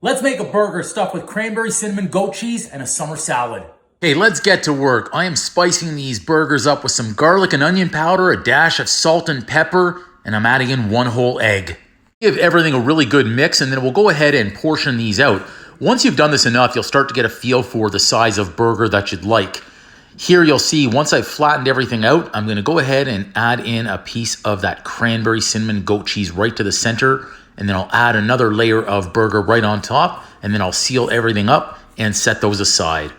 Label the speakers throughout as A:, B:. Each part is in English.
A: Let's make a burger stuffed with cranberry, cinnamon, goat cheese, and a summer salad. Okay, let's get to work. I am spicing these burgers up with some garlic and onion powder, a dash of salt and pepper, and I'm adding in 1 whole egg. Give everything a really good mix, and then we'll go ahead and portion these out. Once you've done this enough, you'll start to get a feel for the size of burger that you'd like. Here you'll see, once I've flattened everything out, I'm gonna go ahead and add in a piece of that cranberry, cinnamon, goat cheese right to the center, and then I'll add another layer of burger right on top, and then I'll seal everything up and set those aside.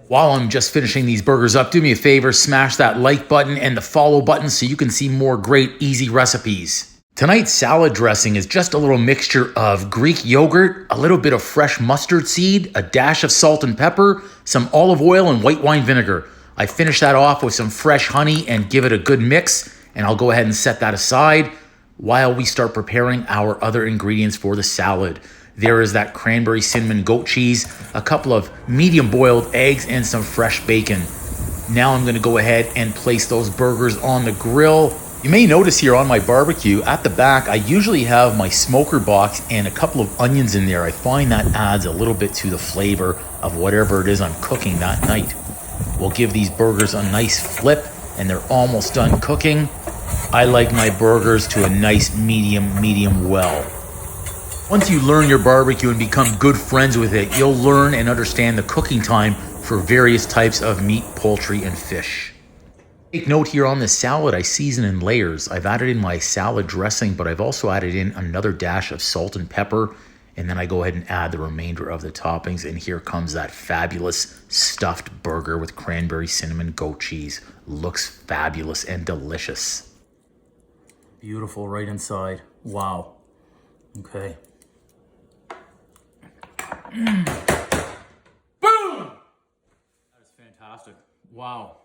A: While I'm just finishing these burgers up, do me a favor, smash that like button and the follow button so you can see more great, easy recipes. Tonight's salad dressing is just a little mixture of Greek yogurt, a little bit of fresh mustard seed, a dash of salt and pepper, some olive oil, and white wine vinegar. I finish that off with some fresh honey and give it a good mix, and I'll go ahead and set that aside while we start preparing our other ingredients for the salad. There is that cranberry, cinnamon, goat cheese, a couple of medium boiled eggs, and some fresh bacon. Now I'm gonna go ahead and place those burgers on the grill. You may notice here on my barbecue, at the back, I usually have my smoker box and a couple of onions in there. I find that adds a little bit to the flavor of whatever it is I'm cooking that night. We'll give these burgers a nice flip, and they're almost done cooking. I like my burgers to a nice medium well. Once you learn your barbecue and become good friends with it, you'll learn and understand the cooking time for various types of meat, poultry, and fish. Take note here on this salad, I season in layers. I've added in my salad dressing, but I've also added in another dash of salt and pepper, and then I go ahead and add the remainder of the toppings, and here comes that fabulous stuffed burger with cranberry, cinnamon, goat cheese. Looks fabulous and delicious. Beautiful right inside. Wow. Okay. Boom! That is fantastic. Wow.